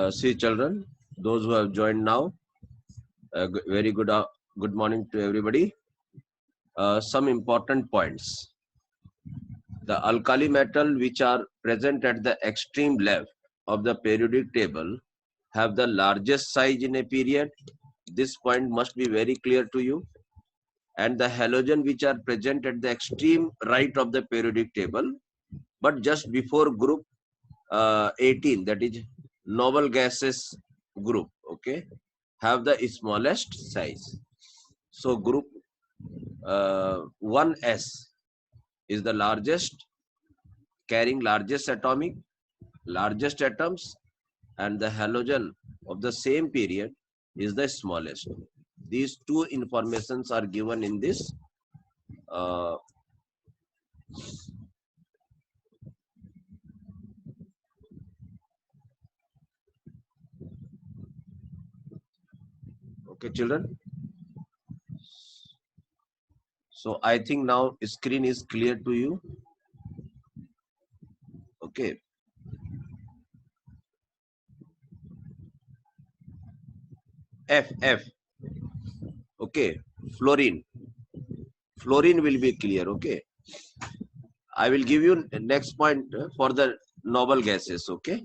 See children, those who have joined now, very good morning to everybody. Some important points. The alkali metal which are present at the extreme left of the periodic table have the largest size in a period. This point must be very clear to you. And the halogen which are present at the extreme right of the periodic table, but just before group 18, that is noble gases group, okay, have the smallest size. So group 1s is the largest, carrying largest atoms, and the halogen of the same period is the smallest. These two informations are given in this okay children. So I think now screen is clear to you. Okay. F. Okay. Fluorine will be clear. Okay. I will give you next point for the noble gases. Okay.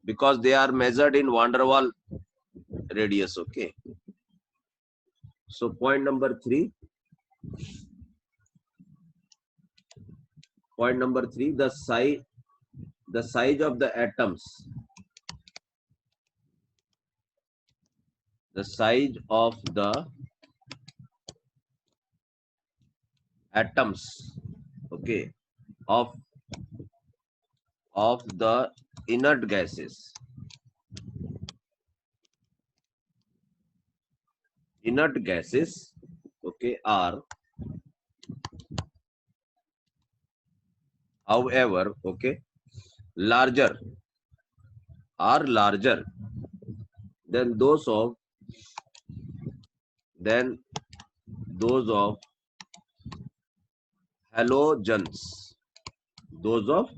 Because they are measured in van der Waal radius. Okay. So point number 3. Point number 3. The size of the atoms. The size of the atoms. Okay. Of the inert gases. Inert gases, okay, are however, okay, larger than those of halogens. Those of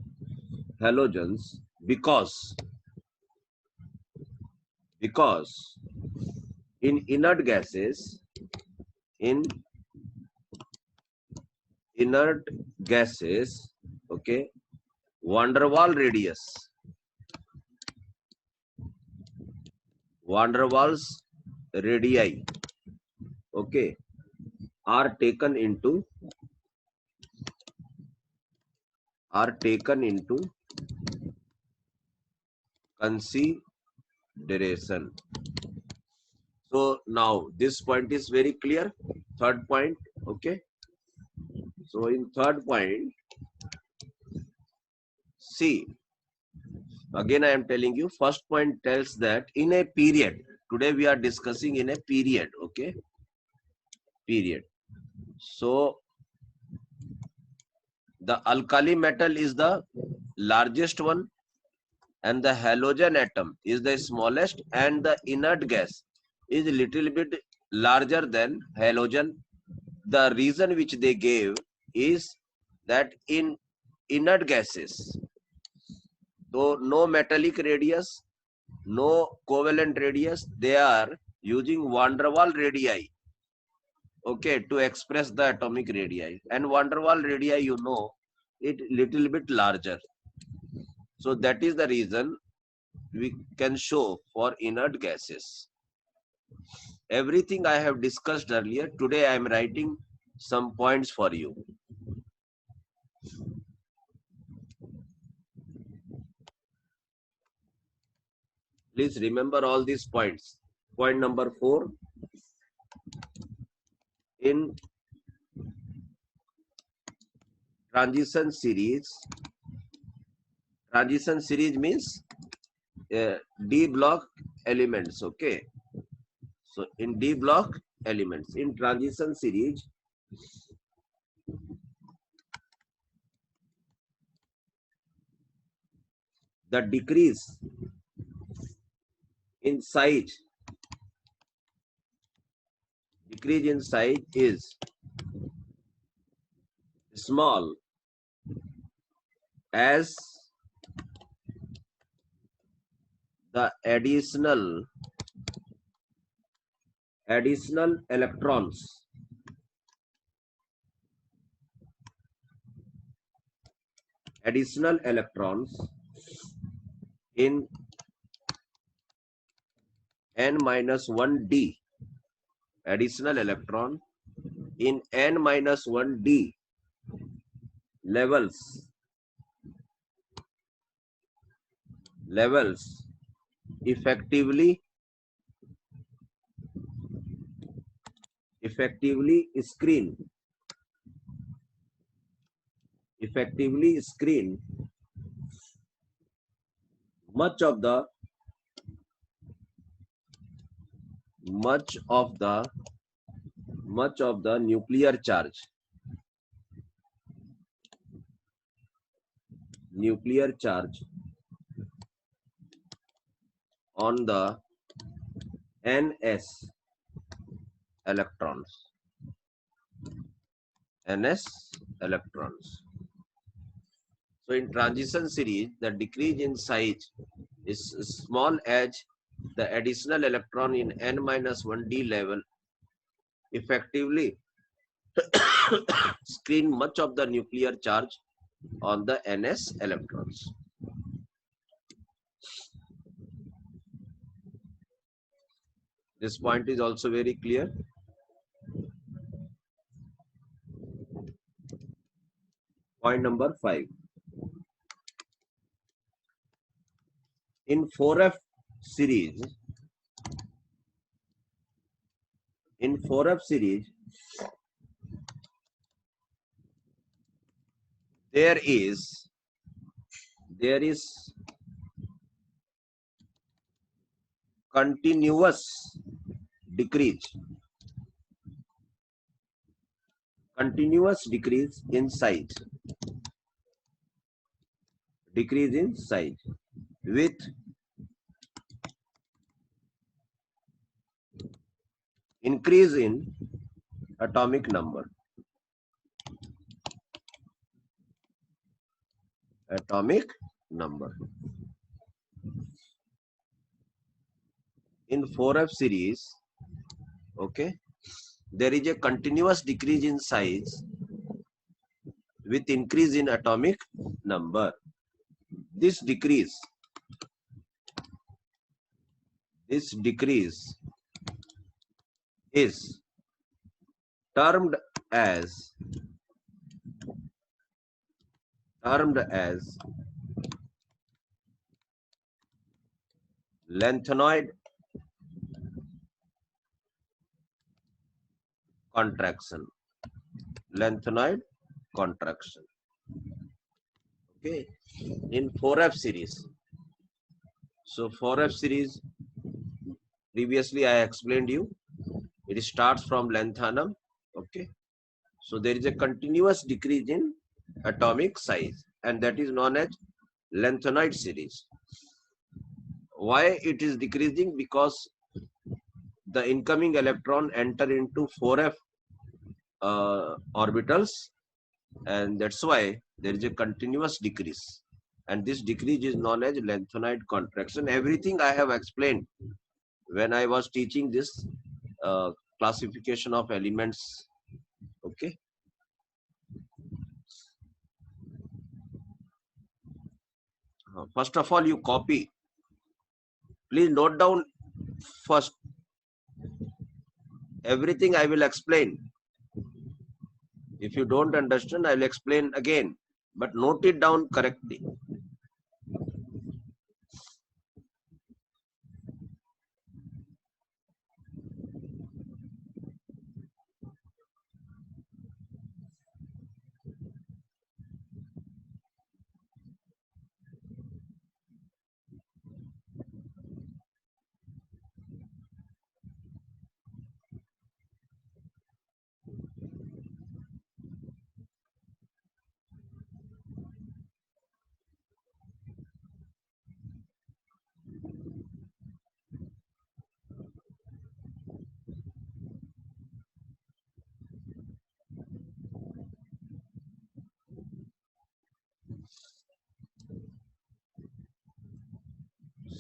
halogens because in inert gases, okay, van der Waals radii, okay, are taken into consideration. So now this point is very clear. Third point, okay. So in third point, see, again I am telling you, first point tells that in a period, today we are discussing in a period, okay, period. So the alkali metal is the largest one and the halogen atom is the smallest, and the inert gas is a little bit larger than halogen. The reason which they gave is that in inert gases, so no metallic radius, no covalent radius, they are using van der Waal radii, okay, to express the atomic radii. And van der Waal radii, you know, it little bit larger. So that is the reason we can show for inert gases. Everything I have discussed earlier, today I am writing some points for you. Please remember all these points. Point number 4. In transition series means D block elements, okay. So in D block elements, in transition series, the decrease in size is small as the additional electrons in n minus 1 d, additional electron in n minus 1 d levels effectively screen much of the nuclear charge on the ns electrons. So in transition series, the decrease in size is small as the additional electron in n minus 1d level effectively screen much of the nuclear charge on the ns electrons. This point is also very clear. Point number 5. In 4f series, there is continuous decrease in size with increase in atomic number. In 4f series, okay, there is a continuous decrease in size with increase in atomic number. This decrease is termed as lanthanoid contraction. Okay, in 4f series. So 4f series, previously I explained you, it starts from lanthanum. Okay, so there is a continuous decrease in atomic size, and that is known as lanthanoid series. Why it is decreasing? Because the incoming electron enter into 4f orbitals, and that's why there is a continuous decrease, and this decrease is known as lanthanoid contraction. Everything I have explained when I was teaching this classification of elements. Okay, first of all, you copy. Please note down first. Everything I will explain. If you don't understand, I will explain again, but note it down correctly.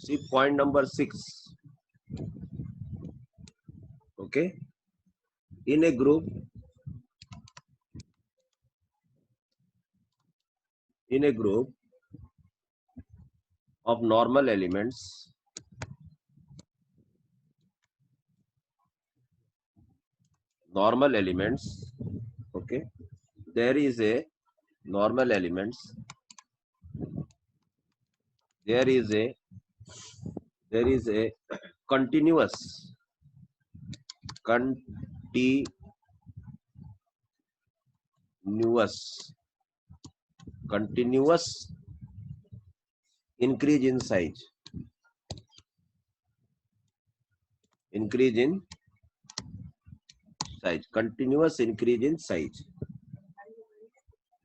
See point number 6. Okay. In a group of normal elements, okay, there is a normal elements, there is a continuous continuous increase in size, continuous increase in size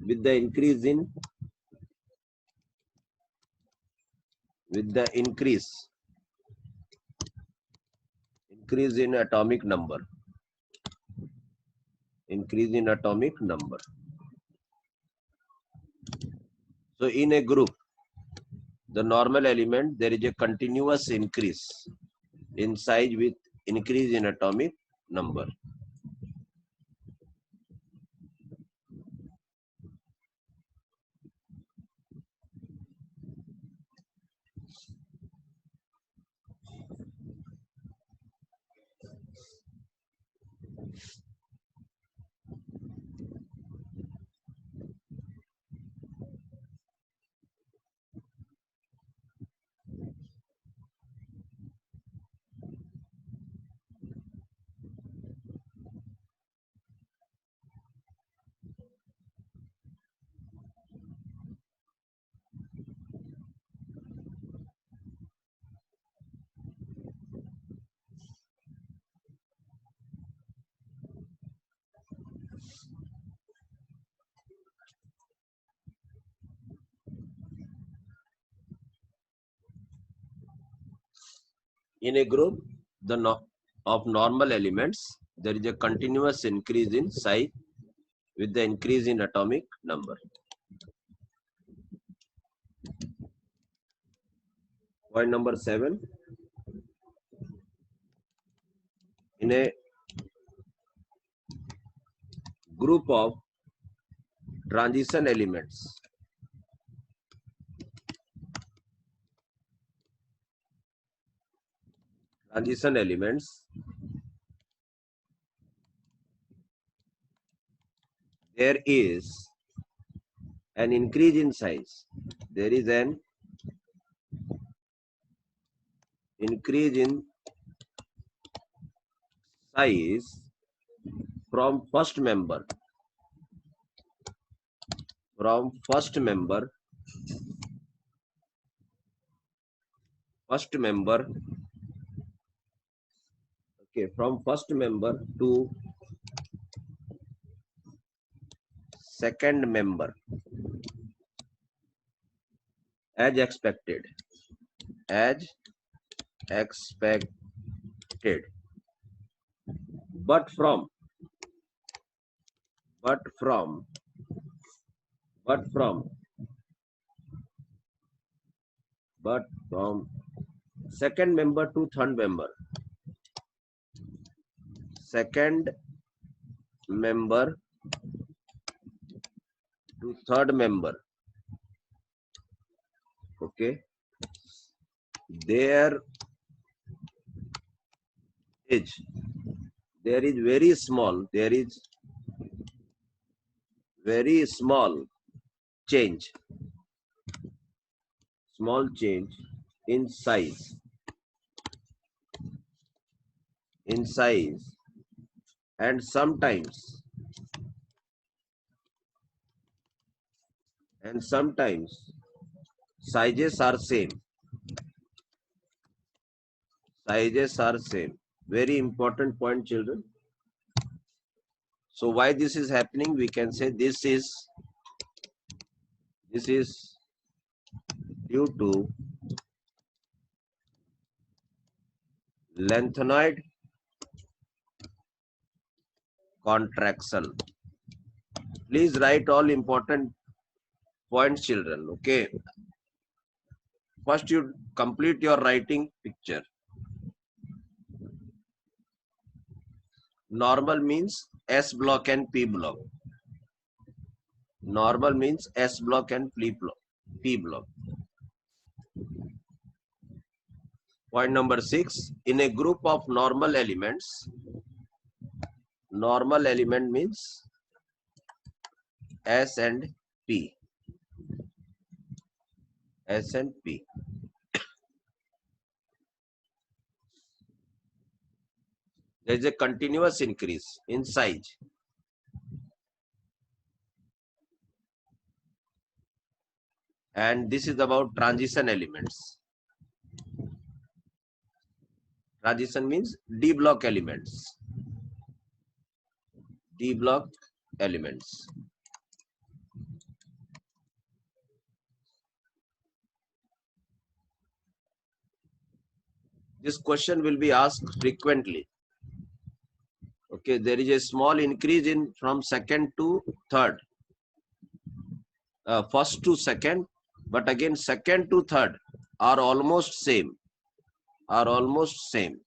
with the increase in atomic number. So in a group, the normal element, there is a continuous increase in size with increase in atomic number. In a group of normal elements, there is a continuous increase in size with the increase in atomic number. Point number 7. In a group of transition elements, there is an increase in size. There is an increase in size from first member to second member as expected, but from second member to third member, okay, there is very small change in size and sometimes sizes are same. Very important point, children. So why this is happening? We can say this is due to lengthenoid contraction. Please write all important points, children. Okay. First, you complete your writing picture. Normal means S block and P block. Normal means S block and P block. Point number 6. In a group of normal elements, normal element means S and P. S and P. There is a continuous increase in size. And this is about transition elements. Transition means D block elements. D block elements. This question will be asked frequently. Okay, there is a small increase in from second to third. First to second, but again second to third are almost same. Are almost same.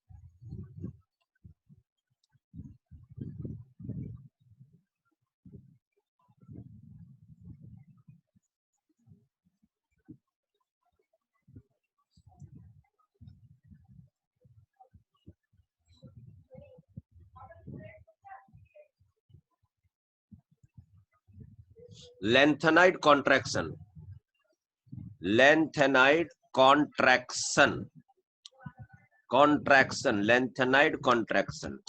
Lengthened contraction. Lengthened contraction. Contraction. Lengthened contraction.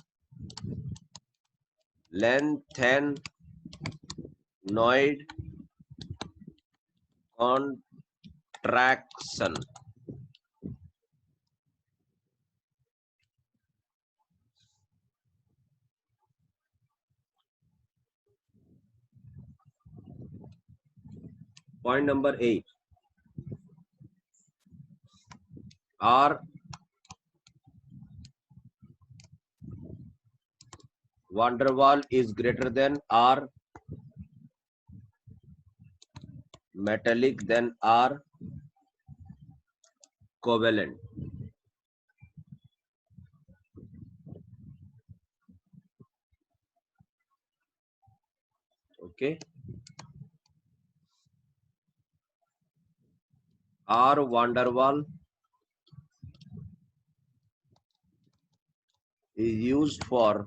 Lengthenoid contraction. Point number 8. R van der Waal is greater than R metallic than R covalent. Okay. R van der Waal is used for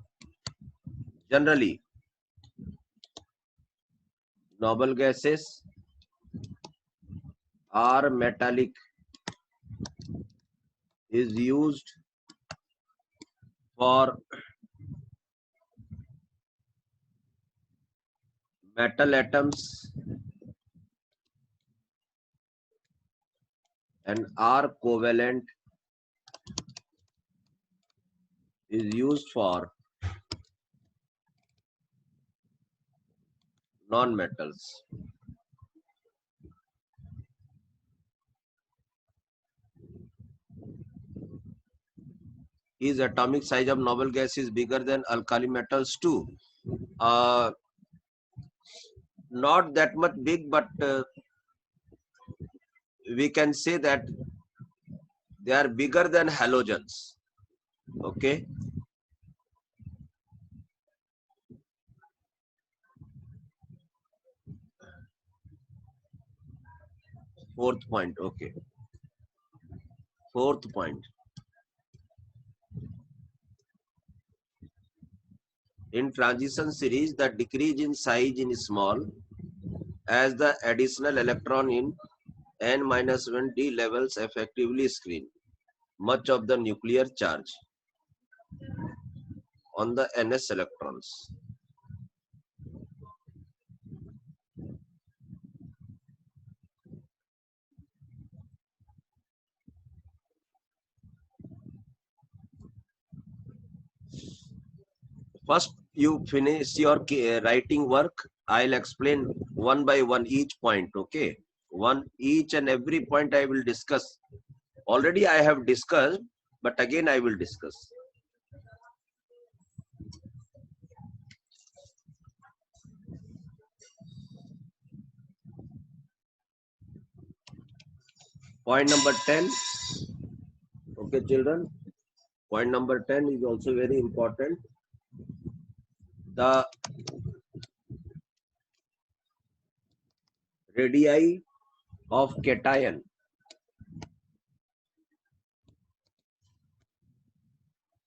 generally noble gases. R metallic is used for metal atoms, and R covalent is used for non-metals. Is atomic size of noble gas is bigger than alkali metals too? Not that much big, but we can say that they are bigger than halogens. Okay. Fourth point. Okay. Fourth point. In transition series, the decrease in size is small as the additional electron in n-1 d levels effectively screen much of the nuclear charge on the ns electrons. First, you finish your writing work. I'll explain one by one each point. Okay, each and every point I will discuss. Already I have discussed, but again I will discuss. Point number 10. Okay, children. Point number 10 is also very important. The radii of cation.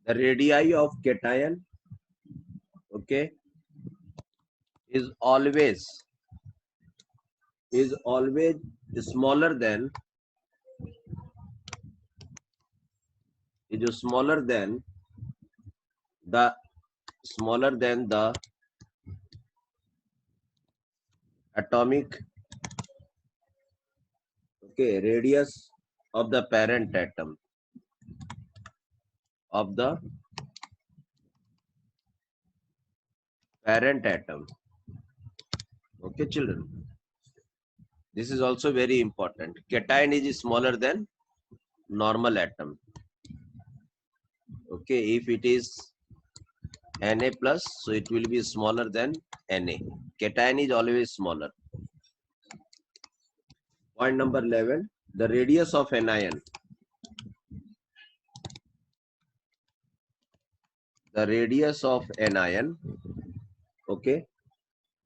The radii of cation, okay, is always smaller than the atomic, okay, radius of the parent atom of the parent atom. Okay, children, this is also very important. Cation is smaller than normal atom. Okay, if it is Na plus, so it will be smaller than Na. Cation is always smaller. Point number 11, the radius of anion. The radius of anion, okay,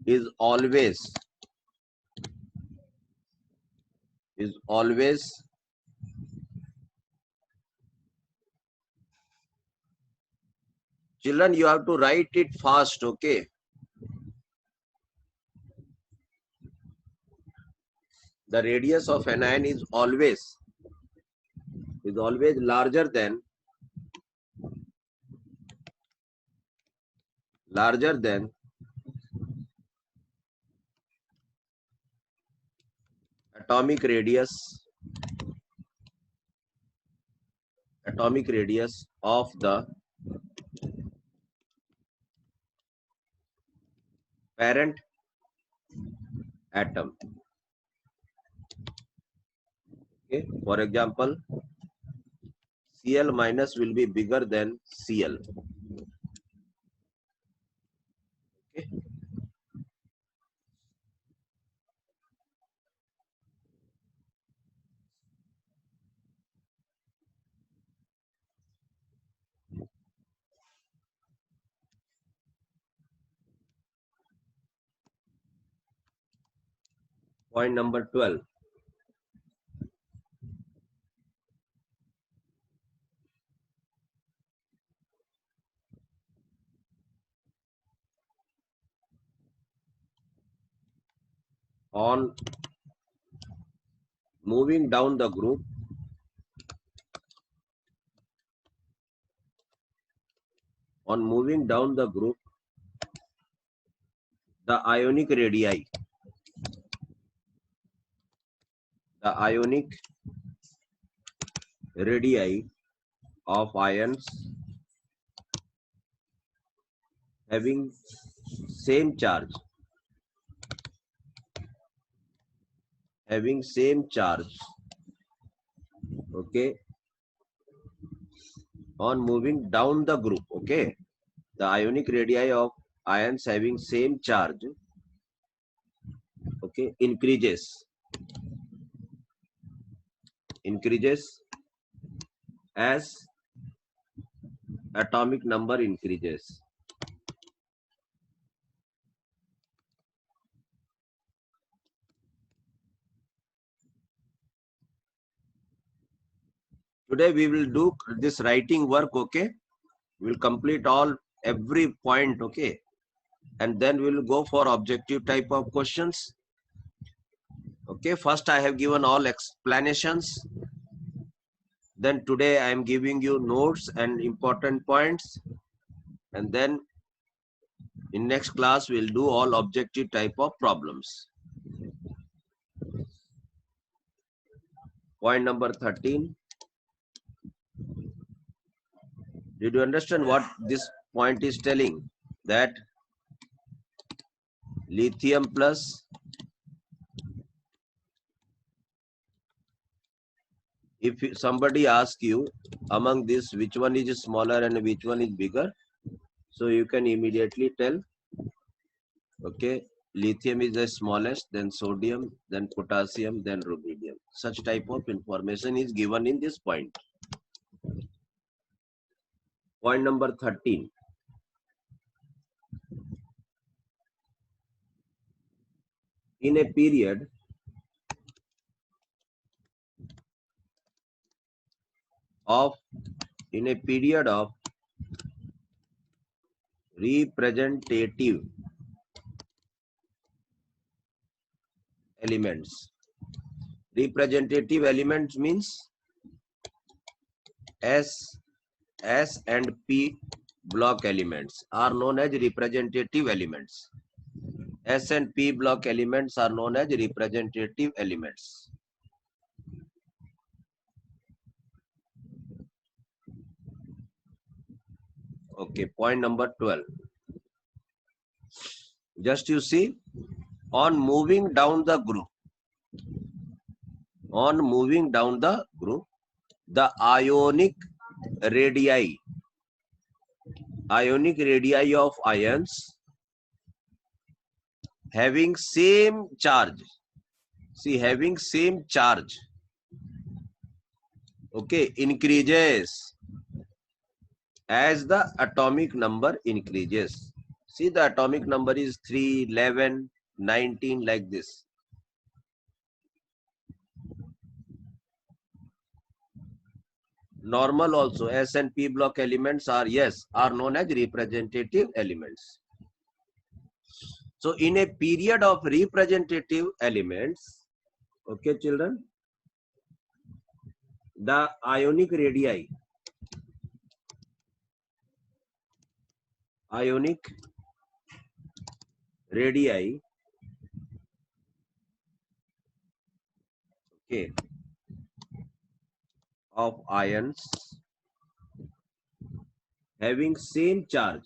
is always children, you have to write it fast, okay. The radius of anion is always larger than atomic radius of the parent atom. Okay, for example, Cl minus will be bigger than Cl. Okay. Point number 12. On moving down the group, the ionic radii of ions having same charge okay, on moving down the group, okay, the ionic radii of ions having same charge, okay, increases as atomic number increases. Today we will do this writing work, okay. We will complete every point, okay, and then we will go for objective type of questions. Okay, first I have given all explanations. Then today I am giving you notes and important points, and then in next class we'll do all objective type of problems. Point number 13. Did you understand what this point is telling? That lithium plus, if somebody asks you among this which one is smaller and which one is bigger, so you can immediately tell, okay, lithium is the smallest, then sodium, then potassium, then rubidium. Such type of information is given in this point. Point number 13. In a period of representative elements. Representative elements means S and P block elements are known as representative elements. S and P block elements are known as representative elements. Okay, point number 12. Just you see, on moving down the group, the ionic radii of ions having same charge, okay, increases as the atomic number increases. See, the atomic number is 3, 11, 19, like this. Normal also, S and P block elements are known as representative elements. So in a period of representative elements, okay children, the ionic radii okay, of ions having same charge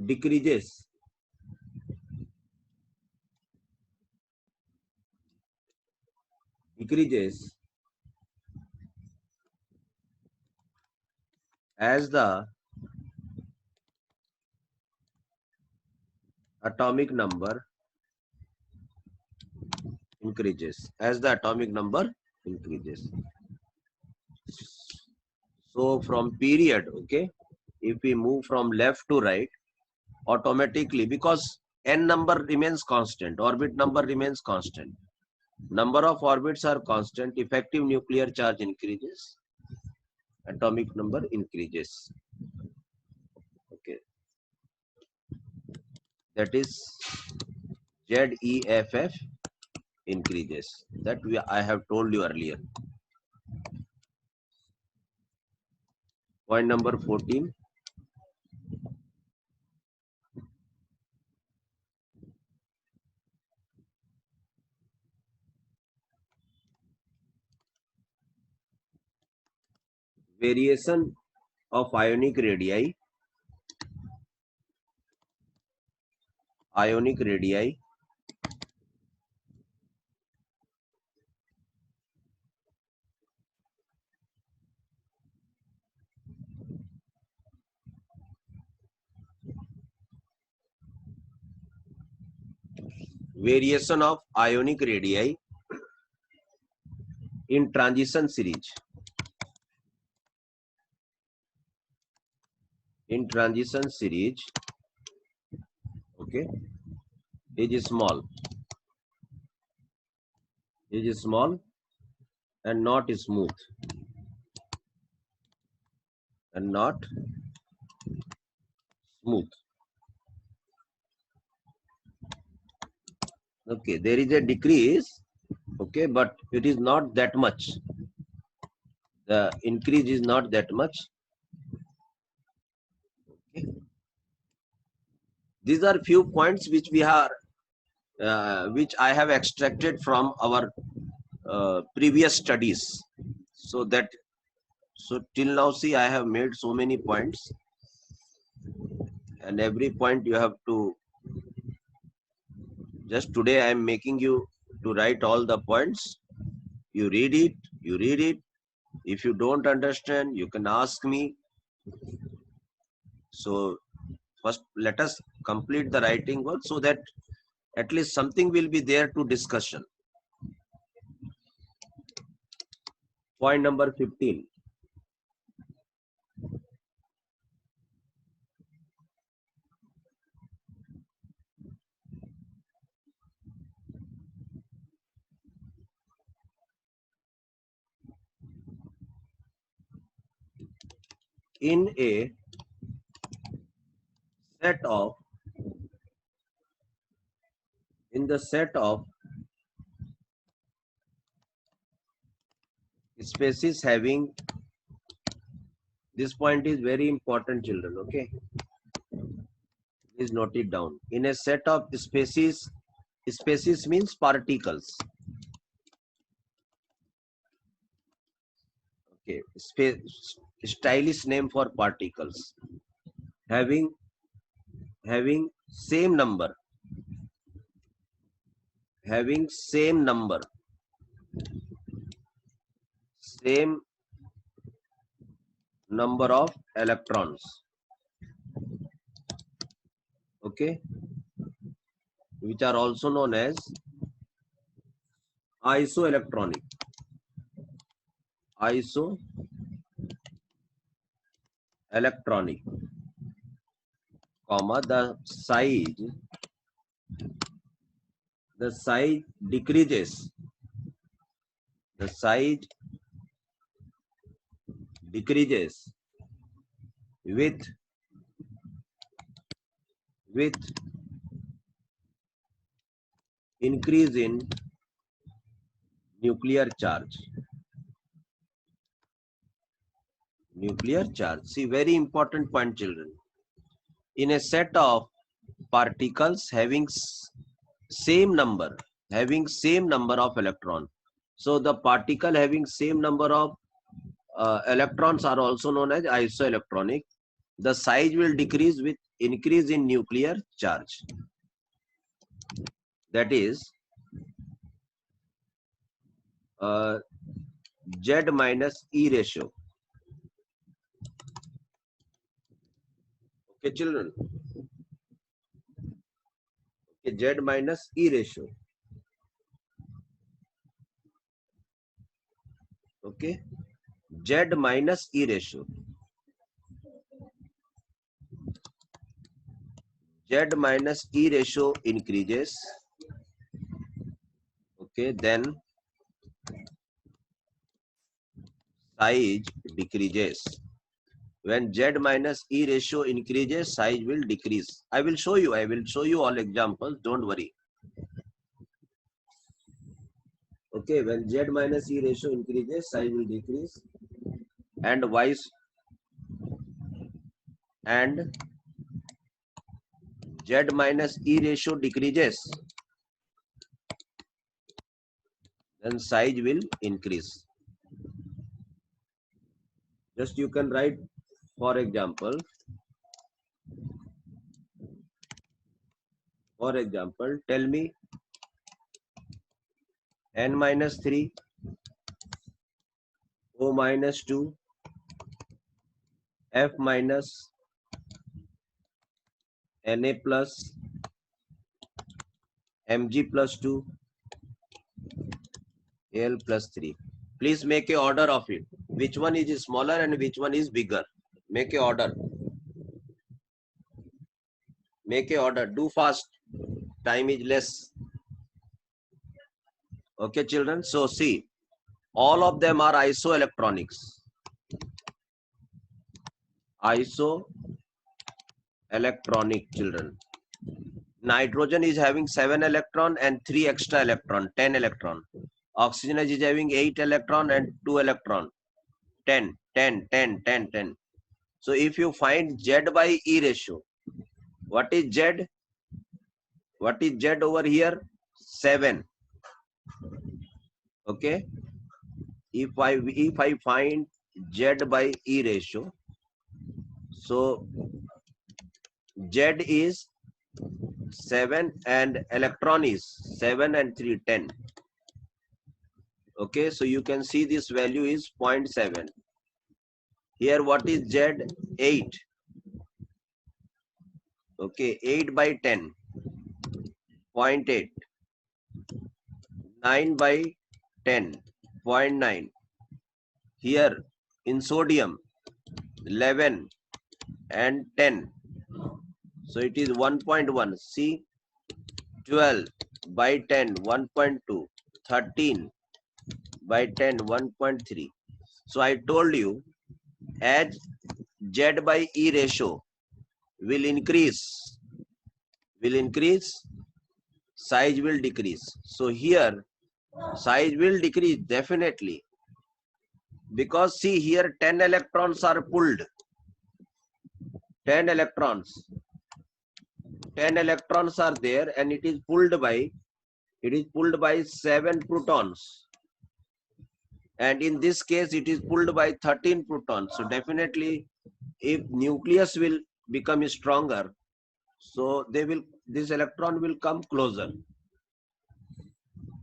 decreases as the atomic number increases. So from period, okay, if we move from left to right, automatically, because n number remains constant, orbit number remains constant, number of orbits are constant, effective nuclear charge increases, atomic number increases. Okay, that is ZEFF increases. That I have told you earlier. Point number 14. Variation of ionic radii in transition series. Okay, is small and not smooth Okay, there is a decrease, okay, but it is not that much. The increase is not that much. Okay. These are few points which we are which I have extracted from our previous studies. So till now, see, I have made so many points, and every point you have to, just today I am making you to write all the points. You read it, If you don't understand, you can ask me. So first, let us complete the writing work so that at least something will be there to discussion. Point number 15. In a set of, in the set of species having, this point is very important, children, okay? Please note it down. In a set of species, species means particles. Okay, stylish name for particles. Having same number, having same number, same number of electrons. Okay, which are also known as isoelectronic. Isoelectronic, comma, the size decreases, the size decreases with increase in nuclear charge. Nuclear charge. See, very important point, children. In a set of particles having same number of electron, so the particle having same number of electrons are also known as isoelectronic. The size will decrease with increase in nuclear charge. That is Z minus E ratio. Okay, children. Okay, Z minus E ratio. Okay, Z minus E ratio. Z minus E ratio increases. Okay, then size decreases. When Z minus E ratio increases, size will decrease. I will show you all examples. Don't worry. Okay, when Z minus E ratio increases, size will decrease, and Z minus E ratio decreases, then size will increase. Just you can write, for example, tell me N minus 3, O minus 2, F minus, Na plus, Mg plus 2, Al plus 3. Please make a order of it. Which one is smaller and which one is bigger? Make a order. Make a order. Do fast. Time is less. Okay, children. So see, all of them are isoelectronics. Isoelectronic, children. Nitrogen is having 7 electron and 3 extra electron, 10 electron. Oxygen is having 8 electron and 2 electron, 10, 10, 10, 10, 10. So if you find Z by E ratio, what is Z? What is Z over here? 7. Okay. If I find Z by E ratio, so Z is 7 and electron is 7 and 3, 10. Okay, so you can see this value is 0.7. Here what is Z? 8. Okay, 8 by 10, 0.8. 9 by 10, 0.9. Here in sodium, 11 and 10. So it is 1.1. See, 12 by 10, 1.2. 13 by 10, 1.3. So I told you, as Z by E ratio will increase, size will decrease. So here size will decrease definitely, because see here 10 electrons are pulled. 10 electrons are there, and it is pulled by 7 protons, and in this case it is pulled by 13 protons. So definitely if nucleus will become stronger, so this electron will come closer.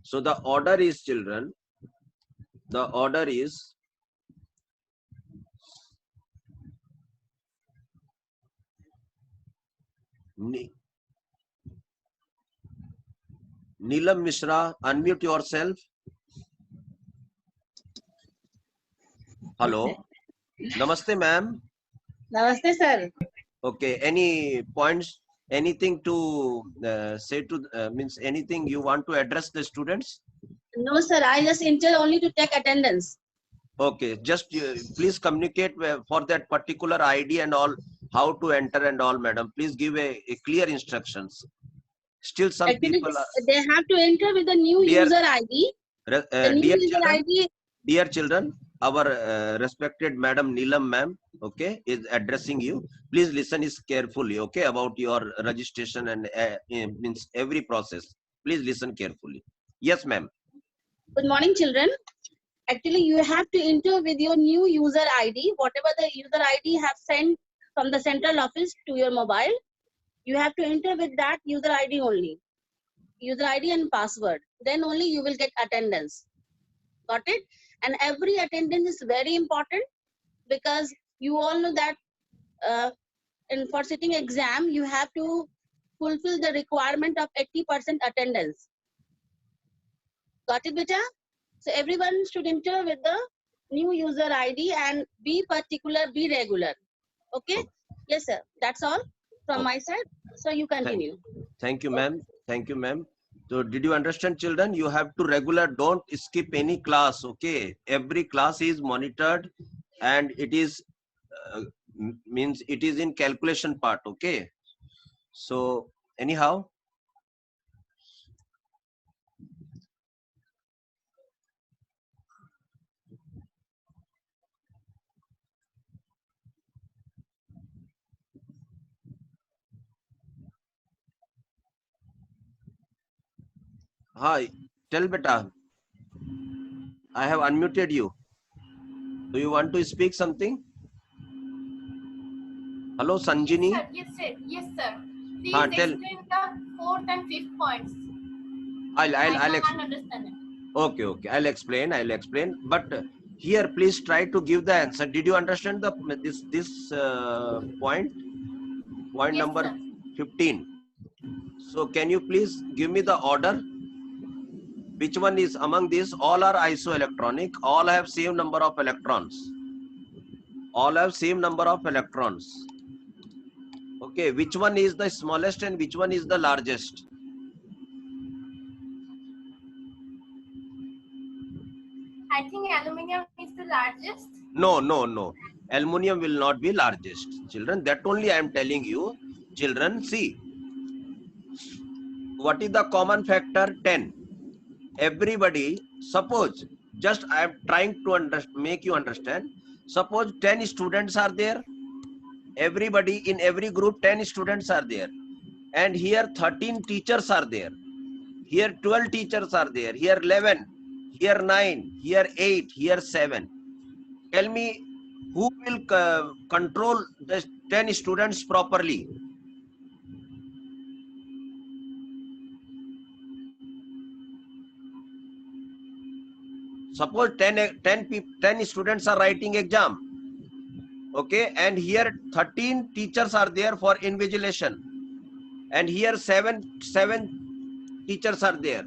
So the order is, children, the order is Neelam Mishra, unmute yourself. Hello. Namaste, ma'am. Namaste, sir. Okay. Any points? Anything to say to means anything you want to address the students? No, sir. I just enter only to take attendance. Okay. Just please communicate for that particular ID and all, how to enter and all, madam. Please give a clear instructions. Still some Actually, people are, they have to enter with the new user ID. The new dear user children, ID. dear children, our respected Madam Neelam ma'am, okay, is addressing you. Please listen is carefully, okay, about your registration and means every process. Please listen carefully. Yes, ma'am. Good morning, children. Actually, you have to enter with your new user ID. Whatever the user ID have sent from the central office to your mobile, you have to enter with that user ID only. User ID and password. Then only you will get attendance. Got it? And every attendance is very important, because you all know that and for sitting exam, you have to fulfill the requirement of 80% attendance. Got it, beta? So everyone should enter with the new user ID and be particular, be regular. Okay? Okay. Yes, sir. That's all from my side. So you continue. Thank you, ma'am. Thank you, ma'am. So did you understand, children? You have to regular, don't skip any class, okay? Every class is monitored, and it is means it is in calculation part, okay? So anyhow, hi, tell beta, I have unmuted you. Do you want to speak something? Hello, Sanjini. Yes, sir. Yes, sir. Please Tell. explain the fourth and fifth points. I'll I can't understand it. Okay. I'll explain. But here, please try to give the answer. Did you understand this point? Point Yes, number sir. 15. So can you please give me the order? Which one is among these? All are isoelectronic. All have same number of electrons. All have same number of electrons. Okay, which one is the smallest and which one is the largest? I think aluminium is the largest. No. Aluminium will not be largest. Children, that only I am telling you. Children, see. What is the common factor? 10. Everybody, suppose, just I am trying to make you understand. Suppose 10 students are there. Everybody in every group, 10 students are there. And here 13 teachers are there. Here 12 teachers are there. Here 11. Here 9. Here 8. Here 7. Tell me, who will control the 10 students properly? suppose 10 students are writing exam, okay, and here 13 teachers are there for invigilation, and here seven teachers are there.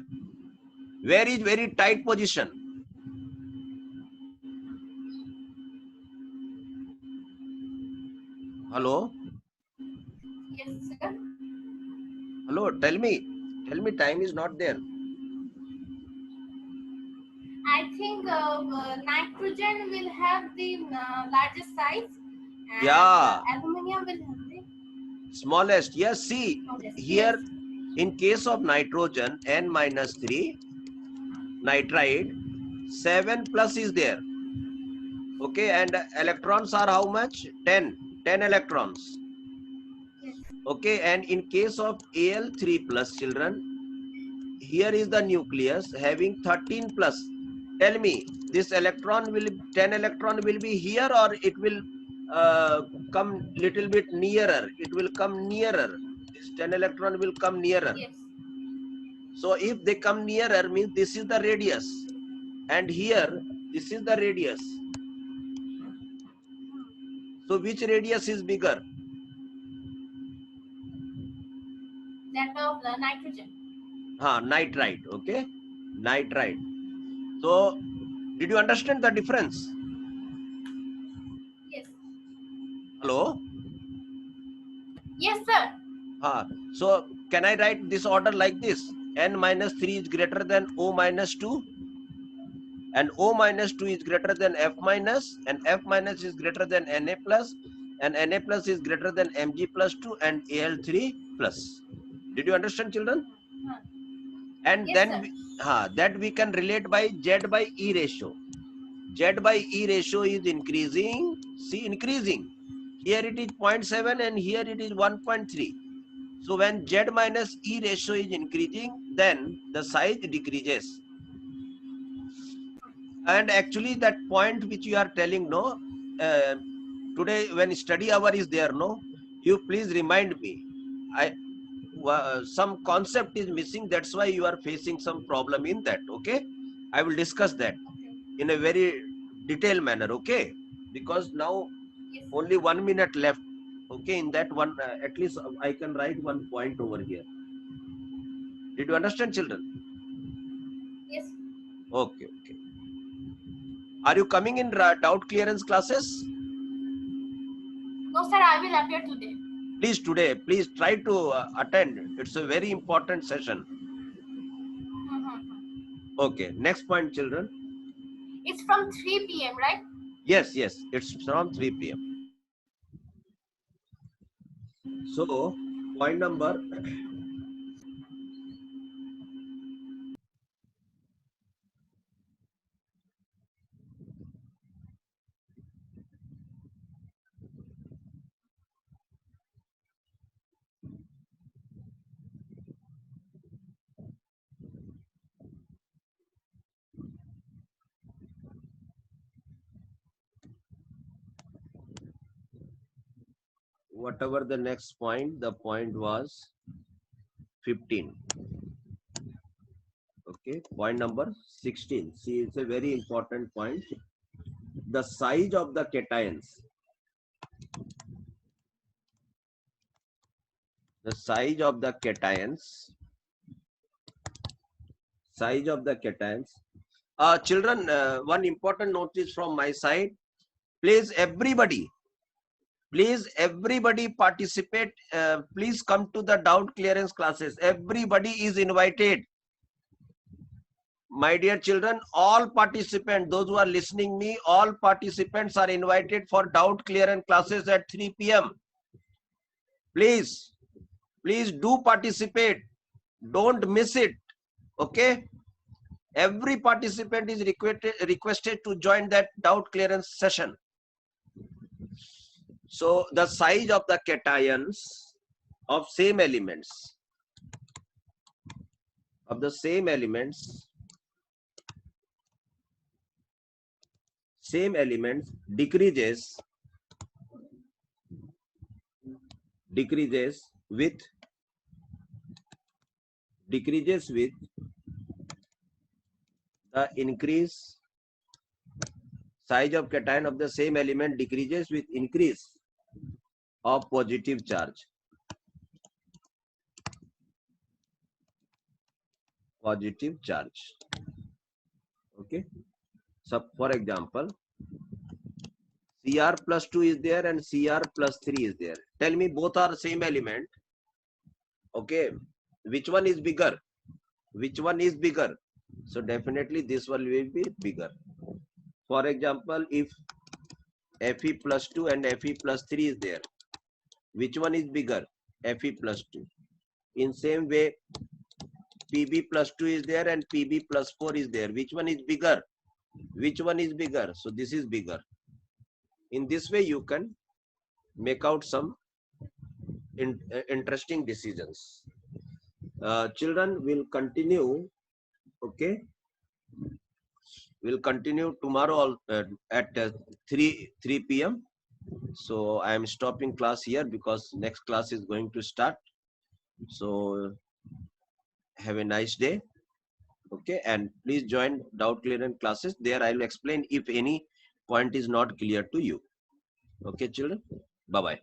Where is very tight position? Hello, Yes, sir. hello, tell me, time is not there. I think nitrogen will have the largest size, and Yeah, aluminium will have the smallest. Yes, see smallest. here, Yes. in case of nitrogen, N-3 nitride, 7 plus is there, okay, and electrons are how much? 10 electrons, Yes. okay, and in case of Al3 plus, children, here is the nucleus having 13 plus. Tell me, this 10 electron will be here, or it will come little bit nearer? It will come nearer. This 10 electron will come nearer. Yes. So if they come nearer, means this is the radius, and here this is the radius. So which radius is bigger? That of the nitrogen. Nitride, okay, nitride. So did you understand the difference? Yes. Hello. Yes, sir. So can I write this order like this? N-3 is greater than O minus 2, and O minus 2 is greater than F minus, and F minus is greater than Na plus, and Na plus is greater than Mg plus 2 and Al3 plus. Did you understand, children? And Yes, then sir. that we can relate by Z by E ratio. Z by E ratio is increasing. See, increasing. Here it is 0.7 and here it is 1.3. So when Z minus E ratio is increasing, then the size decreases. And actually that point which you are telling, no, today when study hour is there, no, you please remind me. Some concept is missing, that's why you are facing some problem in that, okay? I will discuss that in a very detailed manner, okay? Because now Yes. only 1 minute left, okay? In that one, at least I can write one point over here. Did you understand, children? Yes. Okay. Are you coming in doubt clearance classes? No, sir. I will appear today. Please try to attend. It's a very important session. Okay, next point, children. It's from 3 p.m., right? Yes, it's from 3 p.m. So, point number, whatever the next point, the point was 15. Okay, point number 16. See, it's a very important point. The size of the cations. The size of the cations. Size of the cations. Children, one important notice from my side. Please, everybody participate. Please come to the doubt clearance classes. Everybody is invited. My dear children, all participants, those who are listening me, all participants are invited for doubt clearance classes at 3 p.m. Please do participate. Don't miss it. Okay. Every participant is requested to join that doubt clearance session. So the size of the cations of same elements, decreases with the increase size of cation of the same element decreases with increase of positive charge. Positive charge. Okay. So for example, Cr plus 2 is there and Cr plus 3 is there. Tell me, both are same element. Okay. Which one is bigger? Which one is bigger? So definitely this one will be bigger. For example, if Fe plus 2 and Fe plus 3 is there, which one is bigger? Fe plus 2. In same way, Pb plus 2 is there and Pb plus 4 is there. Which one is bigger? Which one is bigger? So this is bigger. In this way, you can make out some interesting decisions. Children will continue. Okay. We'll continue tomorrow at 3 p.m. So I am stopping class here because next class is going to start. So have a nice day. Okay, and please join doubt clearance classes. There I will explain if any point is not clear to you. Okay, children. Bye bye.